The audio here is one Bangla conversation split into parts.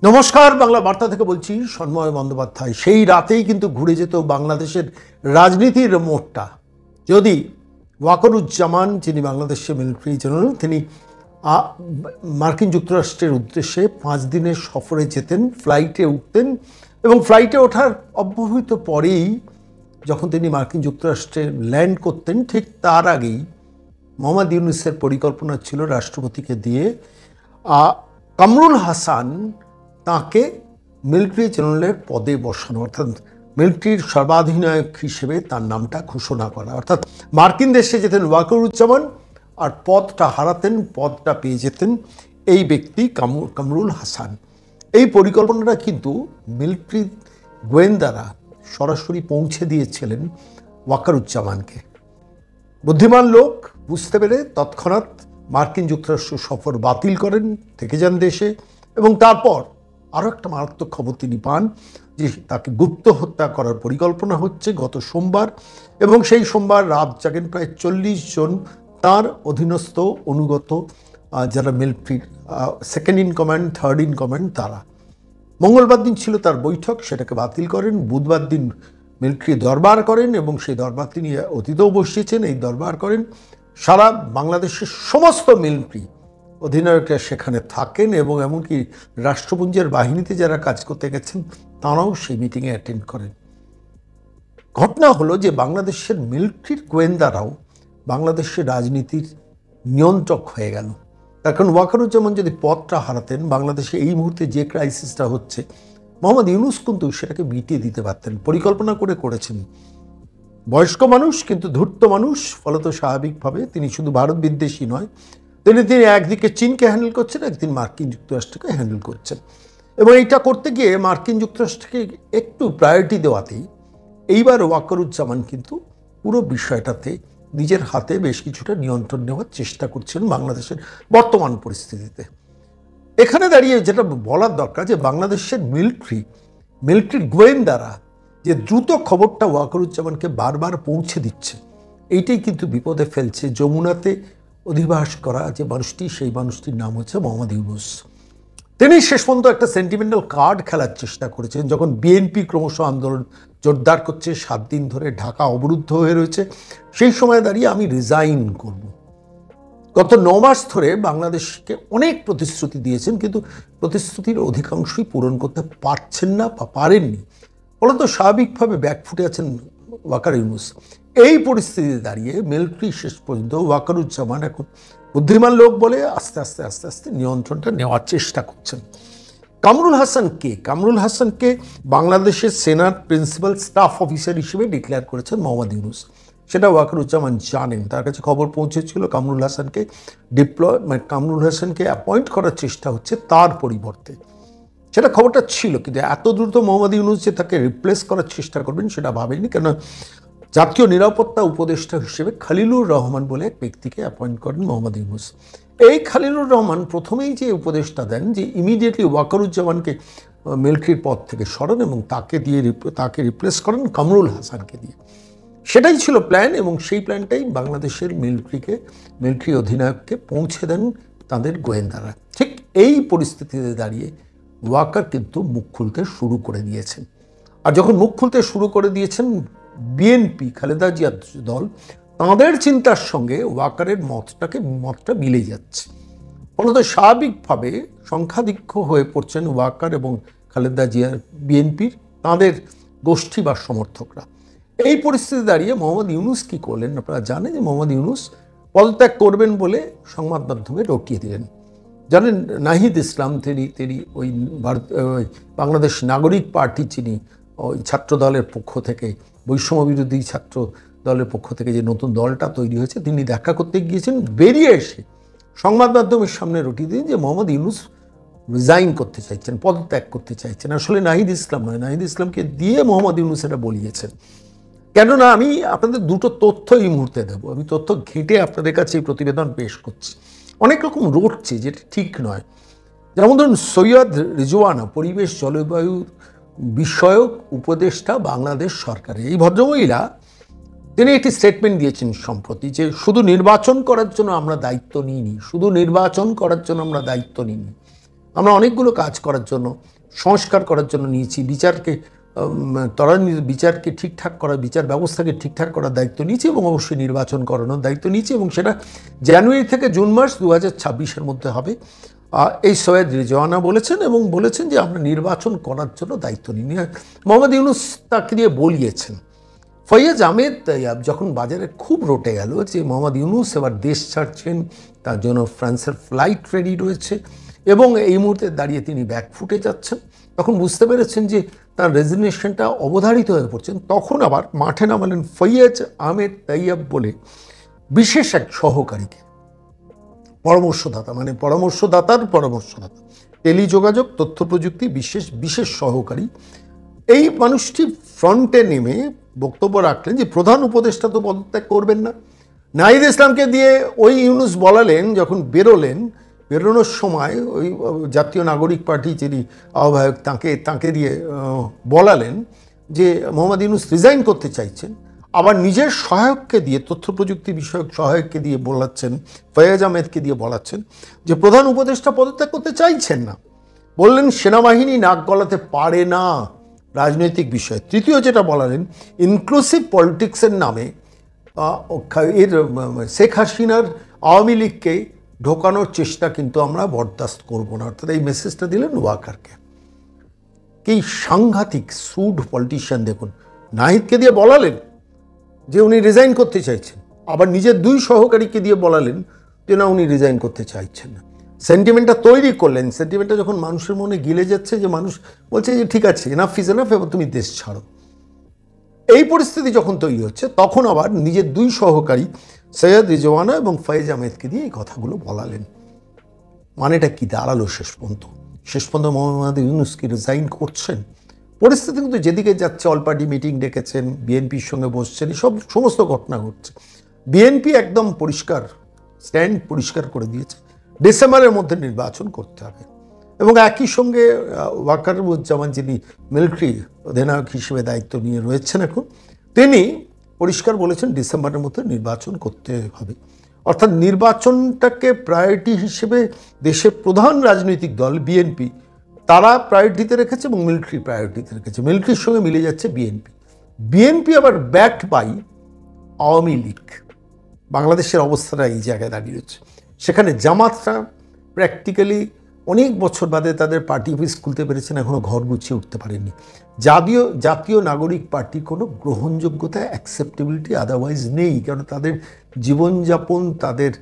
নমস্কার, বাংলা বার্তা থেকে বলছি সন্ময় বন্দ্যোপাধ্যায়। সেই রাতেই কিন্তু ঘুরে যেত বাংলাদেশের রাজনীতির মোড়টা যদি ওয়াকারুজ্জামান, যিনি বাংলাদেশের মিলিটারি জেনারেল, তিনি মার্কিন যুক্তরাষ্ট্রের উদ্দেশ্যে 5 দিনের সফরে যেতেন, ফ্লাইটে উঠতেন এবং ফ্লাইটে ওঠার অব্যবহিত পরেই যখন তিনি মার্কিন যুক্তরাষ্ট্রে ল্যান্ড করতেন, ঠিক তার আগেই মোহাম্মদ ইউনূসের পরিকল্পনা ছিল রাষ্ট্রপতিকে দিয়ে কামরুল হাসান তাকে মিলিটারি জেনারেলের পদে বসানো, অর্থাৎ মিলিটারির সর্বাধিনায়ক হিসেবে তার নামটা ঘোষণা করা। অর্থাৎ মার্কিন দেশে যেতেন ওয়াকারুজ্জামান আর পদটা হারাতেন, পদটা পেয়ে যেতেন এই ব্যক্তি কামরুল হাসান। এই পরিকল্পনাটা কিন্তু মিলিটারি গোয়েন্দারা সরাসরি পৌঁছে দিয়েছিলেন ওয়াকারুজ্জামানকে। বুদ্ধিমান লোক বুঝতে পেরে তৎক্ষণাৎ মার্কিন যুক্তরাষ্ট্র সফর বাতিল করেন, থেকে যান দেশে। এবং তারপর আরও একটা মারাত্মক খবর তিনি পান যে তাকে গুপ্ত হত্যা করার পরিকল্পনা হচ্ছে গত সোমবার, এবং সেই সোমবার রাত জাগেন প্রায় 40 জন তার অধীনস্থ অনুগত যারা মিলিটারির second in command, third in command, তারা। মঙ্গলবার দিন ছিল তার বৈঠক, সেটাকে বাতিল করেন। বুধবার দিন মিলিটারি দরবার করেন এবং সেই দরবার তিনি অতীতেও বসিয়েছেন। এই দরবার করেন, সারা বাংলাদেশের সমস্ত মিলিটারি অধিনায়করা সেখানে থাকেন এবং এমনকি রাষ্ট্রপুঞ্জের বাহিনীতে যারা কাজ করতে গেছেন তারাও সেই মিটিংয়ে অ্যাটেন্ড করেন। ঘটনা হলো যে বাংলাদেশের মিলিটারির গোয়েন্দারাও বাংলাদেশের রাজনীতির নিয়ন্ত্রক হয়ে গেল। এখন ওয়াকারুজ্জামান যদি পদটা হারাতেন, বাংলাদেশে এই মুহূর্তে যে ক্রাইসিসটা হচ্ছে, মোহাম্মদ ইউনূস কিন্তু সেটাকে মিটিয়ে দিতে পারতেন। পরিকল্পনা করেছেন। বয়স্ক মানুষ, কিন্তু ধূর্ত মানুষ, ফলত স্বাভাবিকভাবে তিনি শুধু ভারত বিদ্বেষী নয়, তিনি একদিকে চীনকে হ্যান্ডেল করছেন, একদিন মার্কিন যুক্তরাষ্ট্রকে হ্যান্ডেল করছেন। এবং এইটা করতে গিয়ে মার্কিন যুক্তরাষ্ট্রকে একটু প্রায়োরিটি দেওয়াতেই এইবার ওয়াকারুজ্জামান কিন্তু পুরো বিষয়টাতে নিজের হাতে বেশ কিছুটা নিয়ন্ত্রণ নেওয়ার চেষ্টা করছেন বাংলাদেশের বর্তমান পরিস্থিতিতে। এখানে দাঁড়িয়ে যেটা বলার দরকার যে বাংলাদেশের মিলিটারির গোয়েন্দারা যে দ্রুত খবরটা ওয়াকারুজ্জামানকে বারবার পৌঁছে দিচ্ছে, এইটাই কিন্তু বিপদে ফেলছে যমুনাতে অধিবাস করা যে মানুষটি, সেই মানুষটির নাম হচ্ছে মোহাম্মদ ইউনূস। তিনি শেষ পর্যন্ত একটা সেন্টিমেন্টাল কার্ড খেলার চেষ্টা করেছেন। যখন বিএনপি ক্রমশ আন্দোলন জোরদার করছে, 7 দিন ধরে ঢাকা অবরুদ্ধ হয়ে রয়েছে, সেই সময় দাঁড়িয়ে আমি রিজাইন করব। গত 9 মাস ধরে বাংলাদেশকে অনেক প্রতিশ্রুতি দিয়েছেন, কিন্তু প্রতিশ্রুতির অধিকাংশই পূরণ করতে পারছেন না বা পারেননি। ফলত স্বাভাবিকভাবে ব্যাকফুটে আছেন ওয়াকার ইউনূস। এই পরিস্থিতিতে দাঁড়িয়ে মিলিটারি শেষ পর্যন্ত ওয়াকারুজ্জামান এখন বুদ্ধিমান লোক বলে আস্তে আস্তে নিয়ন্ত্রণটা নেওয়ার চেষ্টা করছেন। কামরুল হাসানকে বাংলাদেশের সেনার প্রিন্সিপাল স্টাফ অফিসার হিসেবে ডিক্লেয়ার করেছেন মোহাম্মদ ইউনূস। সেটা ওয়াকারুজ্জামান জানেন, তার কাছে খবর পৌঁছেছিল। কামরুল হাসানকে অ্যাপয়েন্ট করার চেষ্টা হচ্ছে তার পরিবর্তে, সেটা খবরটা ছিল। কিন্তু এত দ্রুত মোহাম্মদ ইউনূস যে তাকে রিপ্লেস করার চেষ্টা করবেন সেটা ভাবেনি, কেন জাতীয় নিরাপত্তা উপদেষ্টা হিসেবে খলিলুর রহমান বলে এক ব্যক্তিকে অ্যাপয়েন্ট করেন মোহাম্মদ ইউনূস। এই খলিলুর রহমান প্রথমেই যে উপদেষ্টা দেন যে ইমিডিয়েটলি ওয়াকারুজ্জামানকে মিলিটারির পদ থেকে সরান এবং তাকে রিপ্লেস করেন কামরুল হাসানকে দিয়ে। সেটাই ছিল প্ল্যান, এবং সেই প্ল্যানটাই বাংলাদেশের মিলিটারি অধিনায়ককে পৌঁছে দেন তাদের গোয়েন্দারা। ঠিক এই পরিস্থিতিতে দাঁড়িয়ে ওয়াকার কিন্তু মুখ খুলতে শুরু করে দিয়েছেন। আর যখন মুখ খুলতে শুরু করে দিয়েছেন, বিএনপি, খালেদা জিয়ার দল, তাঁদের চিন্তার সঙ্গে ওয়াকারের মতটা মিলে যাচ্ছে। ফলত স্বাভাবিকভাবে সংখ্যাধিক্য হয়ে পড়ছেন ওয়াকার এবং খালেদা জিয়ার বিএনপির তাঁদের গোষ্ঠী বা সমর্থকরা। এই পরিস্থিতি দাঁড়িয়ে মোহাম্মদ ইউনূস কী করলেন আপনারা জানেন যে মোহাম্মদ ইউনূস পদত্যাগ করবেন বলে সংবাদ মাধ্যমে রটিয়ে দিলেন। জানেন, নাহিদ ইসলাম তিনি ওই বাংলাদেশ নাগরিক পার্টি, যিনি ওই ছাত্র দলের পক্ষ থেকে, বৈষম্য বিরোধী ছাত্র দলের পক্ষ থেকে যে নতুন দলটা তৈরি হয়েছে, তিনি দেখা করতে গিয়েছেন। বেরিয়ে এসে সংবাদ মাধ্যমের সামনে রটিয়ে দিন যে মোহাম্মদ ইউনূস রিজাইন করতে চাইছেন, পদত্যাগ করতে চাইছেন। আসলে নাহিদ ইসলাম নয়, নাহিদ ইসলামকে দিয়ে মোহাম্মদ ইউনূস এটা বলিয়েছেন। কেননা আমি আপনাদের দুটো তথ্য এই মুহূর্তে দেবো, আমি তথ্য ঘেঁটে আপনাদের কাছে এই প্রতিবেদন পেশ করছি। অনেক রকম রটছে যেটা ঠিক নয়। যেমন ধরুন, সৈয়দ রিজওয়ানা, পরিবেশ জলবায়ু বিষয়ক উপদেষ্টা বাংলাদেশ সরকারের, এই ভদ্রমহিলা তিনি একটি স্টেটমেন্ট দিয়েছেন সম্প্রতি যে শুধু নির্বাচন করার জন্য আমরা দায়িত্ব নিইনি, আমরা অনেকগুলো কাজ করার জন্য, সংস্কার করার জন্য নিয়েছি, বিচারকে ঠিকঠাক করা, বিচার ব্যবস্থাকে ঠিকঠাক করার দায়িত্ব নিয়েছি এবং অবশ্যই নির্বাচন করানোর দায়িত্ব নিয়েছি, এবং সেটা জানুয়ারি থেকে জুন মাস 2026-এর মধ্যে হবে। এই সৈয়দ রিজওয়ানা বলেছেন, এবং বলেছেন যে আমরা নির্বাচন করার জন্য দায়িত্ব নিই। মোহাম্মদ ইউনূস তাকে দিয়ে বলিয়েছেন। ফৈয়াজ আহমেদ তাইয়াব যখন বাজারে খুব রটে গেল যে মোহাম্মদ ইউনূস এবার দেশ ছাড়ছেন, তার জন্য ফ্রান্সের ফ্লাইট রেডি রয়েছে এবং এই মুহূর্তে দাঁড়িয়ে তিনি ব্যাকফুটে যাচ্ছেন, তখন বুঝতে পেরেছেন যে তার রেজিগনেশনটা অবধারিত হয়ে পড়ছেন। তখন আবার মাঠে নামালেন ফৈয়াজ আহমেদ তাইয়াব বলে বিশেষ এক সহকারীকে, পরামর্শদাতা, মানে পরামর্শদাতার পরামর্শদাতা, টেলিযোগাযোগ, তথ্য প্রযুক্তি বিশেষ সহকারী। এই মানুষটি ফ্রন্টে নেমে বক্তব্য রাখলেন যে প্রধান উপদেষ্টা তো পদত্যাগ করবেন না। নাহিদ ইসলামকে দিয়ে ওই ইউনূস বলালেন, যখন বেরোনোর সময় ওই জাতীয় নাগরিক পার্টি যিনি আহ্বায়ক তাকে দিয়ে বলালেন যে মোহাম্মদ ইউনূস রিজাইন করতে চাইছেন। আবার নিজের সহায়ককে দিয়ে, তথ্য প্রযুক্তি বিষয়ক সহায়ককে দিয়ে বলাচ্ছেন, ফৈয়াজ আহমেদকে দিয়ে বলাচ্ছেন যে প্রধান উপদেষ্টা পদত্যাগ করতে চাইছেন না। বললেন সেনাবাহিনী নাক গলাতে পারে না রাজনৈতিক বিষয়। তৃতীয় যেটা বলালেন, ইনক্লুসিভ পলিটিক্সের নামে শেখ হাসিনার আওয়ামী লীগকে ঢোকানোর চেষ্টা কিন্তু আমরা বরদাস্ত করব না। অর্থাৎ এই মেসেজটা দিলেন ওয়াকারকে। কি সাংঘাতিক সুড পলিটিশিয়ান দেখুন, নাহিদকে দিয়ে বলালেন যে উনি রিজাইন করতে চাইছেন, আবার নিজের দুই সহকারীকে দিয়ে বলালেন যে না, উনি রিজাইন করতে চাইছেন না। সেন্টিমেন্টটা তৈরি করলেন। সেন্টিমেন্টটা যখন মানুষের মনে গিলে যাচ্ছে, যে মানুষ বলছে যে ঠিক আছে, এনাফ ইজ এনাফ, এবার তুমি দেশ ছাড়ো, এই পরিস্থিতি যখন তৈরি হচ্ছে, তখন আবার নিজের দুই সহকারী সৈয়দ রিজওয়ানা এবং ফৈয়াজ আহমেদকে দিয়ে এই কথাগুলো বলালেন। মানেটা কি দাঁড়ালো শেষ পর্যন্ত মোহাম্মদ ইউনূস কি রিজাইন করছেন? পরিস্থিতি কিন্তু যেদিকে যাচ্ছে, অল পার্টি মিটিং ডেকেছেন, বিএনপির সঙ্গে বসছেন, সমস্ত ঘটনা ঘটছে। বিএনপি একদম স্ট্যান্ড পরিষ্কার করে দিয়েছে, ডিসেম্বরের মধ্যে নির্বাচন করতে হবে। এবং একই সঙ্গে ওয়াকারুজ্জামান, যিনি মিলিটারি অধিনায়ক হিসেবে দায়িত্ব নিয়ে রয়েছেন এখন, তিনি পরিষ্কার বলেছেন ডিসেম্বরের মধ্যে নির্বাচন করতে হবে। অর্থাৎ নির্বাচনটাকে প্রায়োরিটি হিসেবে দেশের প্রধান রাজনৈতিক দল বিএনপি, তারা প্রায়োরিটিতে রেখেছে এবং মিলিটারি প্রায়োরিটিতে রেখেছে। মিলিটারির সঙ্গে মিলে যাচ্ছে বিএনপি আবার ব্যাকড বাই আওয়ামী লীগ। বাংলাদেশের অবস্থাটা এই জায়গায় দাঁড়িয়েছে। সেখানে জামাতরা প্র্যাকটিক্যালি অনেক বছর বাদে তাদের পার্টি অফিস খুলতে পেরেছেন, এখনও ঘর গুছিয়ে উঠতে পারেনি। জাতীয় নাগরিক পার্টির কোনো গ্রহণযোগ্যতা, অ্যাকসেপ্টেবিলিটি আদারওয়াইজ নেই, কারণ তাদের জীবনযাপন, তাদের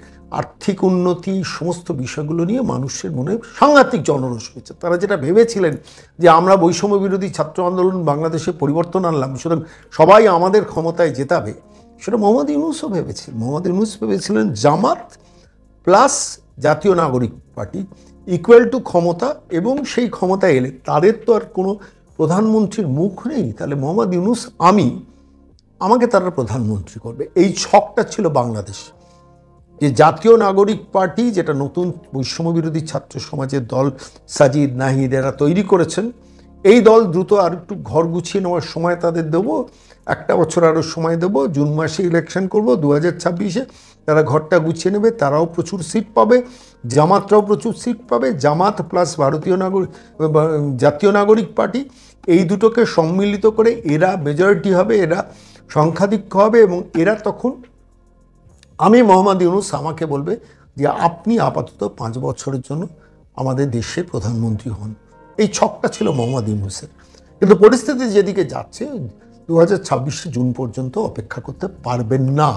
আর্থিক উন্নতি, সমস্ত বিষয়গুলো নিয়ে মানুষের মনে সাংঘাতিক জনরোষ হয়েছে। তারা যেটা ভেবেছিলেন যে আমরা বৈষম্য বিরোধী ছাত্র আন্দোলন বাংলাদেশে পরিবর্তন আনলাম, সুতরাং সবাই আমাদের ক্ষমতায় জেতাবে, সেটা মোহাম্মদ ইউনূসও ভেবেছিলেন। মোহাম্মদ ইউনূস ভেবেছিলেন জামাত প্লাস জাতীয় নাগরিক পার্টি ইকুয়াল টু ক্ষমতা, এবং সেই ক্ষমতা এলে তাদের তো আর কোনো প্রধানমন্ত্রীর মুখ নেই, তাহলে মোহাম্মদ ইউনূস আমাকে তারা প্রধানমন্ত্রী করবে। এই ছকটা ছিল বাংলাদেশ। যে জাতীয় নাগরিক পার্টি, যেটা নতুন বৈষম্য বিরোধী ছাত্র সমাজের দল সাজিদ, নাহিদ এরা তৈরি করেছেন, এই দল দ্রুত আর একটু ঘর গুছিয়ে নেওয়ার সময় তাদের দেবো, একটা বছর আরও সময় দেবো, জুন মাসে ইলেকশন করব 2026-এ, তারা ঘরটা গুছিয়ে নেবে, তারাও প্রচুর সিট পাবে, জামাতরাও প্রচুর সিট পাবে। জামাত প্লাস জাতীয় নাগরিক পার্টি, এই দুটোকে সম্মিলিত করে এরা মেজরিটি হবে, এরা সংখ্যাধিক্য হবে, এবং এরা তখন মোহাম্মদ ইউনূস আমাকে বলবে যে আপনি আপাতত 5 বছরের জন্য আমাদের দেশের প্রধানমন্ত্রী হন। এই ছকটা ছিল মোহাম্মদ ইউনূসের। কিন্তু পরিস্থিতি যেদিকে যাচ্ছে, 2026 জুন পর্যন্ত অপেক্ষা করতে পারবেন না,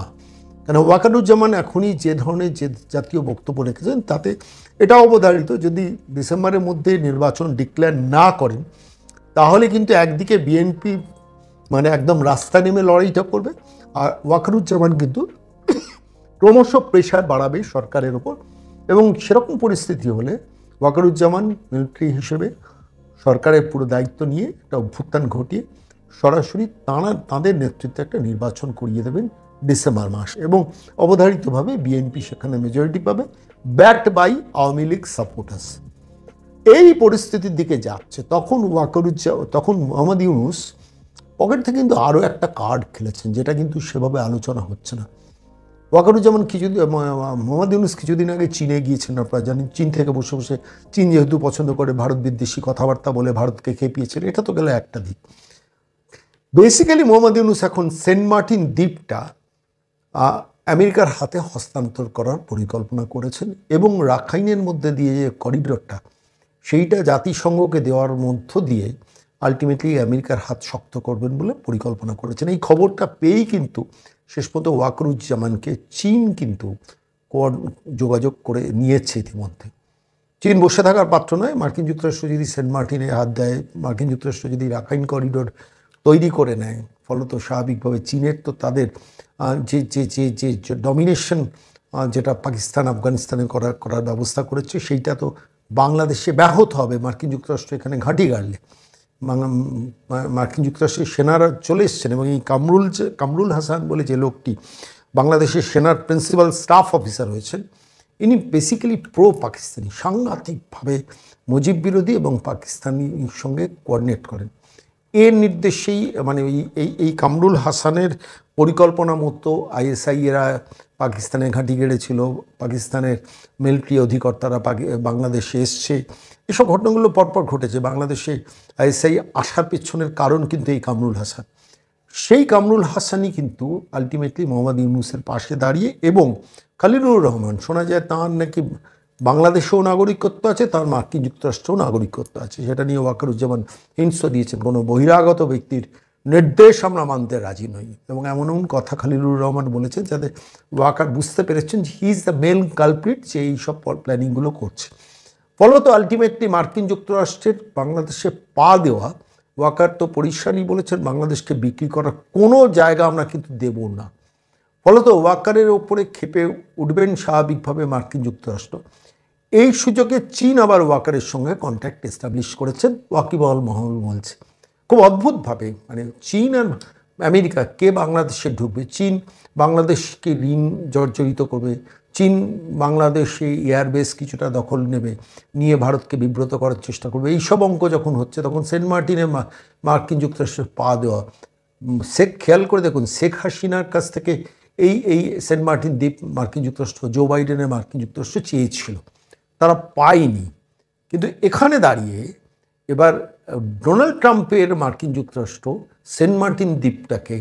কেন ওয়াকারুজ্জামান এখনই যে ধরনের জাতীয় বক্তব্য রেখেছেন, তাতে এটা অবধারিত যদি ডিসেম্বরের মধ্যে নির্বাচন ডিক্লেয়ার না করেন, তাহলে কিন্তু একদিকে বিএনপি মানে একদম রাস্তা নেমে লড়াইটা করবে, আর ওয়াকারুজ্জামান কিন্তু ক্রমশ প্রেশার বাড়াবে সরকারের ওপর। এবং সেরকম পরিস্থিতি হলে ওয়াকারুজ্জামান মিলিটারি হিসেবে সরকারের পুরো দায়িত্ব নিয়ে একটা অভ্যুত্থান ঘটিয়ে সরাসরি তাঁদের নেতৃত্বে একটা নির্বাচন করিয়ে দেবেন ডিসেম্বর মাস, এবং অবধারিতভাবে বিএনপি সেখানে মেজরিটি পাবে, backed by Awami League supporters. এই পরিস্থিতির দিকে যাচ্ছে, তখন মোহাম্মদ ইউনূস পকেট থেকে কিন্তু আরও একটা কার্ড খেলেছেন, যেটা কিন্তু সেভাবে আলোচনা হচ্ছে না। ওয়াকারুজ্জামান মোহাম্মদ ইউনূস কিছুদিন আগে চীনে গিয়েছেন, আপনারা জানেন। চীন থেকে বসে বসে, চীন যেহেতু পছন্দ করে ভারত বিদ্বেষী কথাবার্তা বলে ভারতকে খেপিয়েছেন, এটা তো গেল একটা দিক। বেসিক্যালি মোহাম্মদ ইউনূস এখন সেন্ট মার্টিন দ্বীপটা আমেরিকার হাতে হস্তান্তর করার পরিকল্পনা করেছেন, এবং রাখাইনের মধ্যে দিয়ে যে করিডরটা, সেইটা জাতিসংঘকে দেওয়ার মধ্য দিয়ে আলটিমেটলি আমেরিকার হাত শক্ত করবেন বলে পরিকল্পনা করেছেন। এই খবরটা পেয়েই কিন্তু শেষ পর্যন্ত ওয়াকারুজ্জামানকে চীন কিন্তু যোগাযোগ করে নিয়েছে ইতিমধ্যে। চীন বসে থাকার পাত্র নয়। মার্কিন যুক্তরাষ্ট্র যদি সেন্ট মার্টিনে হাত দেয়, মার্কিন যুক্তরাষ্ট্র যদি রাখাইন করিডোর তৈরি করে নেয়, ফলত স্বাভাবিকভাবে চীনের তো তাদের যে যে যে যে ডমিনেশন যেটা পাকিস্তান আফগানিস্তানে করার ব্যবস্থা করেছে, সেইটা তো বাংলাদেশে ব্যাহত হবে। মার্কিন যুক্তরাষ্ট্র এখানে ঘাঁটি গাড়লে মার্কিন যুক্তরাষ্ট্রের সেনারা চলে এসছেন, এবং এই কামরুল হাসান বলে যে লোকটি বাংলাদেশের সেনার প্রিন্সিপাল স্টাফ অফিসার হয়েছেন, ইনি বেসিক্যালি প্রো পাকিস্তানি, সাংঘাতিকভাবে মুজিব বিরোধী এবং পাকিস্তানির সঙ্গে কোঅর্ডিনেট করেন। এর নির্দেশেই মানে এই কামরুল হাসানের পরিকল্পনা মতো আইএসআই এরা পাকিস্তানে ঘাঁটি গেড়েছিল, পাকিস্তানের মিলিটারি অধিকর্তারা বাংলাদেশে এসছে, এসব ঘটনাগুলো পরপর ঘটেছে। বাংলাদেশে আইএসআই আসার পেছনের কারণ কিন্তু এই কামরুল হাসান। সেই কামরুল হাসানই কিন্তু আলটিমেটলি মোহাম্মদ ইউনূসের পাশে দাঁড়িয়ে, এবং খলিলুর রহমান, শোনা যায় তাঁর নাকি বাংলাদেশেও নাগরিকত্ব আছে, তার মার্কিন যুক্তরাষ্ট্রেও নাগরিকত্ব আছে। সেটা নিয়ে ওয়াকারুজ্জামান হিংস দিয়েছেন, কোনো বহিরাগত ব্যক্তির নির্দেশ আমরা মানতে রাজি নই, এবং এমন এমন কথা খলিলুর রহমান বলেছেন যাতে ওয়াকার বুঝতে পেরেছেন he is the main culprit, যে এইসব প্ল্যানিংগুলো করছে। ফলত আলটিমেটলি মার্কিন যুক্তরাষ্ট্রের বাংলাদেশে পা দেওয়া, ওয়াকার তো পরিষ্কারই বলেছেন বাংলাদেশকে বিক্রি করার কোনো জায়গা আমরা কিন্তু দেব না। ফলত ওয়াকারের ওপরে ক্ষেপে উঠবেন স্বাভাবিকভাবে মার্কিন যুক্তরাষ্ট্র। এই সুযোগে চীন আবার ওয়াকারের সঙ্গে কন্ট্যাক্ট এস্টাবলিশ করেছেন, ওয়াকিবহাল মহল বলছে। খুব অদ্ভুতভাবে মানে চীন আর আমেরিকা কে বাংলাদেশে ঢুকবে, চীন বাংলাদেশকে ঋণ জর্জরিত করবে, চীন বাংলাদেশে এয়ারবেস কিছুটা দখল নেবে, নিয়ে ভারতকে বিব্রত করার চেষ্টা করবে। এইসব অঙ্ক যখন হচ্ছে, তখন সেন্ট মার্টিনে মার্কিন যুক্তরাষ্ট্রের পা দেওয়া, খেয়াল করে দেখুন, শেখ হাসিনার কাছ থেকে এই সেন্ট মার্টিন দ্বীপ মার্কিন যুক্তরাষ্ট্র, জো বাইডেনের মার্কিন যুক্তরাষ্ট্র চেয়েছিল, তারা পায়নি। কিন্তু এখানে দাঁড়িয়ে এবার ডোনাল্ড ট্রাম্পের মার্কিন যুক্তরাষ্ট্র সেন্ট মার্টিন দ্বীপটাকে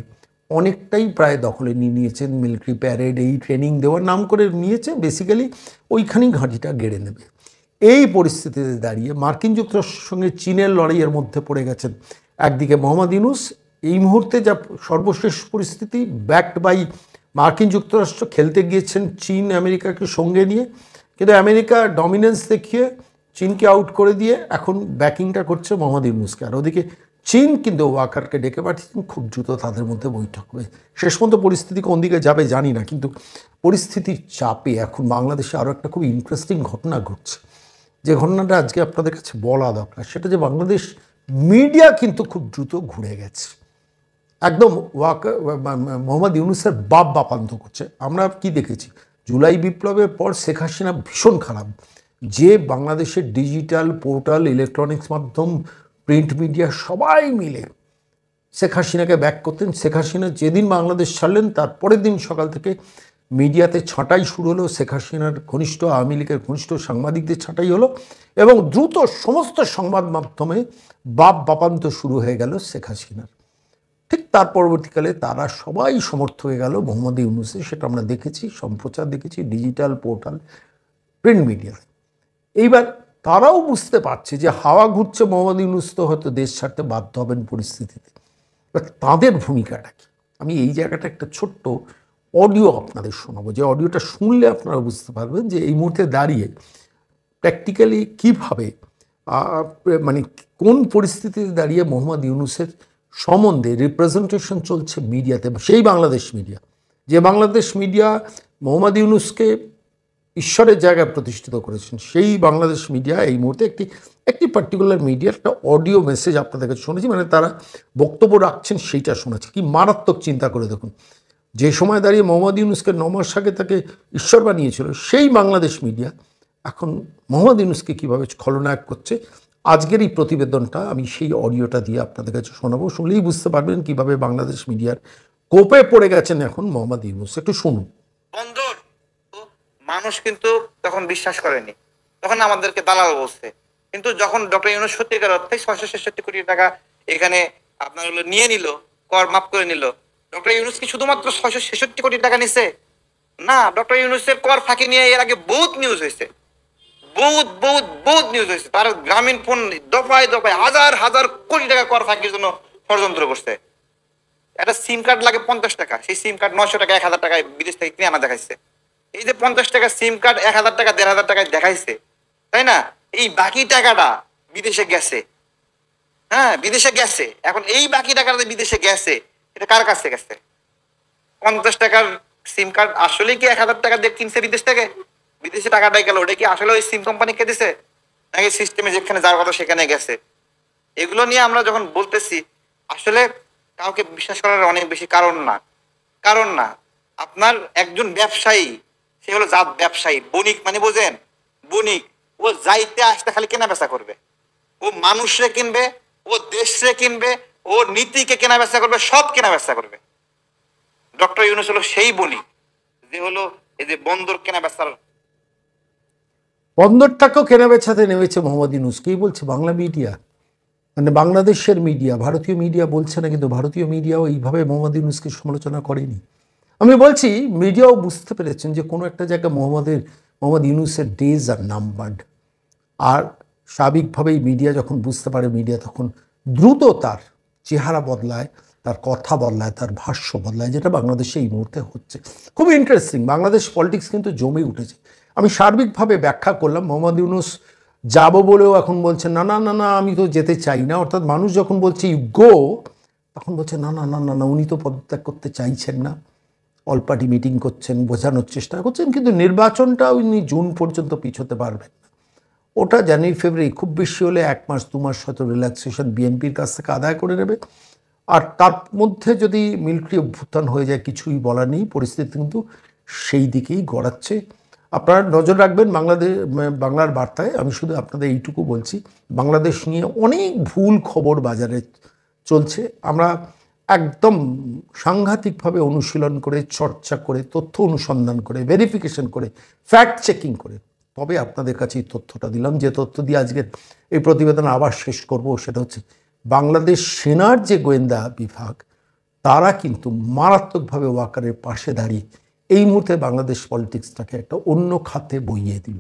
অনেকটাই প্রায় দখলে নিয়ে নিয়েছেন। মিলিটারি প্যারেড, এই ট্রেনিং দেওয়ার নাম করে নিয়েছে, বেসিক্যালি ওইখানেই ঘাঁটিটা গেড়ে নেবে। এই পরিস্থিতিতে দাঁড়িয়ে মার্কিন যুক্তরাষ্ট্রের সঙ্গে চীনের লড়াইয়ের মধ্যে পড়ে গেছেন একদিকে মোহাম্মদ ইউনূস। এই মুহূর্তে যা সর্বশেষ পরিস্থিতি, ব্যাকড বাই মার্কিন যুক্তরাষ্ট্র, খেলতে গিয়েছেন চীন আমেরিকাকে সঙ্গে নিয়ে, কিন্তু আমেরিকা ডমিনেন্স দেখিয়ে চীনকে আউট করে দিয়ে এখন ব্যাকিংটা করছে মোহাম্মদ ইউনূসকে। আর ওদিকে চীন কিন্তু ওয়াকারকে ডেকে পাঠিয়েছেন, খুব দ্রুত তাদের মধ্যে বৈঠক হবে। শেষ পর্যন্ত পরিস্থিতি কোন দিকে যাবে জানি না, কিন্তু পরিস্থিতির চাপে এখন বাংলাদেশে আরও একটা খুব ইন্টারেস্টিং ঘটনা ঘটছে, যে ঘটনাটা আজকে আপনাদের কাছে বলা দরকার। সেটা যে বাংলাদেশ মিডিয়া কিন্তু খুব দ্রুত ঘুরে গেছে, একদম মোহাম্মদ ইউনূসের বাপান্ত করছে। আমরা কি দেখেছি, জুলাই বিপ্লবের পর শেখ হাসিনা ভীষণ খারাপ, যে বাংলাদেশের ডিজিটাল পোর্টাল, ইলেকট্রনিক্স মাধ্যম, প্রিন্ট মিডিয়া সবাই মিলে শেখ হাসিনাকে ব্যাক করতেন। শেখ হাসিনা যেদিন বাংলাদেশ ছাড়লেন তার পরের দিন সকাল থেকে মিডিয়াতে ছাঁটাই শুরু হলো, শেখ হাসিনার ঘনিষ্ঠ, আওয়ামী লীগের ঘনিষ্ঠ সাংবাদিকদের ছাঁটাই হলো, এবং দ্রুত সমস্ত সংবাদ মাধ্যমে বাপান্ত শুরু হয়ে গেল শেখ হাসিনার। ঠিক তার পরবর্তীকালে তারা সবাই সমর্থ হয়ে গেল মোহাম্মদ ইউনূসে, সেটা আমরা দেখেছি, সম্প্রচার দেখেছি ডিজিটাল পোর্টাল, প্রিন্ট মিডিয়া। এইবার তারাও বুঝতে পারছে যে হাওয়া ঘুরছে, মোহাম্মদ ইউনূস তো হয়তো দেশ ছাড়তে বাধ্য হবেন পরিস্থিতিতে। এবার তাদের ভূমিকাটা কি, আমি এই জায়গাটা একটা ছোট্ট অডিও আপনাদের শোনাবো, যে অডিওটা শুনলে আপনারা বুঝতে পারবেন যে এই মুহূর্তে দাঁড়িয়ে প্র্যাকটিক্যালি কীভাবে মানে কোন পরিস্থিতিতে দাঁড়িয়ে মোহাম্মদ ইউনূসের সম্বন্ধে রিপ্রেজেন্টেশন চলছে মিডিয়াতে। সেই বাংলাদেশ মিডিয়া, যে বাংলাদেশ মিডিয়া মোহাম্মদ ইউনূসকে ঈশ্বরের জায়গায় প্রতিষ্ঠিত করেছেন, সেই বাংলাদেশ মিডিয়া এই মুহূর্তে একটি পার্টিকুলার মিডিয়ার একটা অডিও মেসেজ আপনাদের কাছে শুনেছি, মানে তারা বক্তব্য রাখছেন সেইটা শোনাচ্ছি। কি মারাত্মক, চিন্তা করে দেখুন, যে সময় দাঁড়িয়ে মোহাম্মদ ইউনূসকে 9 মাস আগে তাকে ঈশ্বর বানিয়েছিল, সেই বাংলাদেশ মিডিয়া এখন মোহাম্মদ ইউনূসকে কীভাবে খলনায়ক করছে। আজকের এই প্রতিবেদনটা আমি সেই অডিওটা দিয়ে আপনাদের কাছে শোনাবো, শুনলেই বুঝতে পারবেন কীভাবে বাংলাদেশ মিডিয়ার কোপে পড়ে গেছেন এখন মোহাম্মদ ইউনূস। একটু শুনুন। বন্দর মানুষ কিন্তু তখন বিশ্বাস করেনি, তখন আমাদেরকে দালাল বলছে। কিন্তু যখন ডক্টর ইউনূস সত্যিকার অর্থে 666 কোটি টাকা এখানে আপনার হলো নিয়ে নিল, কর মাফ করে নিল, ডক্টর ইউনূস কি শুধুমাত্র 666 কোটি টাকা নিছে? না, ডক্টর ইউনূসের কর ফাঁকি নিয়ে এর আগে বহুত নিউজ হয়েছে, বহুত বহুত বহুত নিউজ হয়েছে। তার গ্রামীণ ফোন দফায় দফায় হাজার হাজার কোটি টাকা কর ফাঁকির জন্য ষড়যন্ত্র করছে। একটা সিম কার্ড লাগে 50 টাকা, সেই সিম কার্ড 900 টাকা 1000 টাকায় বিদেশ থেকে কিনে আনা দেখাইছে। এই যে 50 টাকা সিম কার্ড 1000 টাকা 1500 টাকায় দেখাইছে, তাই না? এই বাকি টাকাটা বিদেশে গেছে, হ্যাঁ বিদেশে গেছে। এখন এই বাকি টাকাটা বিদেশে গেছে, এটা কার কাছে গেছে? 50 টাকার সিম কার্ড আসলে কি 1000 টাকা দিয়ে কিনছে বিদেশ থেকে? বিদেশে টাকাটাই গেল, ওটা কি আসলে ওই সিম কোম্পানিকে দিছে, নাকি সিস্টেমে যেখানে যাওয়ার কথা সেখানে গেছে? এগুলো নিয়ে আমরা যখন বলতেছি, আসলে কাউকে বিশ্বাস করার অনেক বেশি কারণ না। আপনার একজন ব্যবসায়ী, সে হলো জাত ব্যবসায়ী, বণিক মানে বোঝেন, বণিক। ও যাইতে আসতে খালি কেনা বেচা করবে, ও মানুষরে কিনবে, ও দেশে কিনবে, ও নীতিকে কেনা বেচা করবে, সব কেনা বেচা করবে। ডক্টর ইউনূস হলো সেই বণিক, যে হলো এই যে বন্দর কেনা বেচার। বন্দরটাকেও কেনা বেচাতে নেমেছে মোহাম্মদ ইউনূস। কি বলছে বাংলা মিডিয়া, মানে বাংলাদেশের মিডিয়া, ভারতীয় মিডিয়া বলছে না, কিন্তু ভারতীয় মিডিয়াও এইভাবে মোহাম্মদ ইউনূসকে সমালোচনা করেনি। আমি বলছি মিডিয়াও বুঝতে পেরেছেন যে কোনো একটা জায়গায় মোহাম্মদ ইউনূসের ডেজ আর নাম্বারড। আর স্বাভাবিকভাবেই মিডিয়া যখন বুঝতে পারে, মিডিয়া তখন দ্রুত তার চেহারা বদলায়, তার কথা বদলায়, তার ভাষ্য বদলায়, যেটা বাংলাদেশে এই মুহূর্তে হচ্ছে। খুব ইন্টারেস্টিং, বাংলাদেশ পলিটিক্স কিন্তু জমে উঠেছে। আমি সার্বিকভাবে ব্যাখ্যা করলাম, মোহাম্মদ ইউনূস যাব বলেও এখন বলছে না না না না আমি তো যেতে চাই না। অর্থাৎ মানুষ যখন বলছে ইউ গো, তখন বলছে না না না না না উনি তো পদত্যাগ করতে চাইছেন না, অল পার্টি মিটিং করছেন, বোঝানোর চেষ্টা করছেন, কিন্তু নির্বাচনটা উনি জুন পর্যন্ত পিছোতে পারবেন না। ওটা জানুয়ারি ফেব্রুয়ারি, খুব বেশি হলে 1 মাস 2 মাস হয়তো রিল্যাক্সেশন বিএনপির কাছ থেকে আদায় করে নেবে। আর তার মধ্যে যদি মিলিটারি অভ্যুত্থান হয়ে যায়, কিছুই বলার নেই, পরিস্থিতি কিন্তু সেই দিকেই গড়াচ্ছে। আপনারা নজর রাখবেন বাংলার বার্তায়। আমি শুধু আপনাদের এইটুকু বলছি, বাংলাদেশ নিয়ে অনেক ভুল খবর বাজারে চলছে। আমরা একদম সাংঘাতিকভাবে অনুশীলন করে, চর্চা করে, তথ্য অনুসন্ধান করে, ভেরিফিকেশন করে, ফ্যাক্ট চেকিং করে তবে আপনাদের কাছে এই তথ্যটা দিলাম। যে তথ্য দিয়ে আজকের এই প্রতিবেদন আবার শেষ করব, সেটা হচ্ছে বাংলাদেশ সেনার যে গোয়েন্দা বিভাগ, তারা কিন্তু মারাত্মকভাবে ওয়াকারের পাশে দাঁড়িয়ে এই মুহূর্তে বাংলাদেশ পলিটিক্সটাকে একটা অন্য খাতে বইয়ে দিল।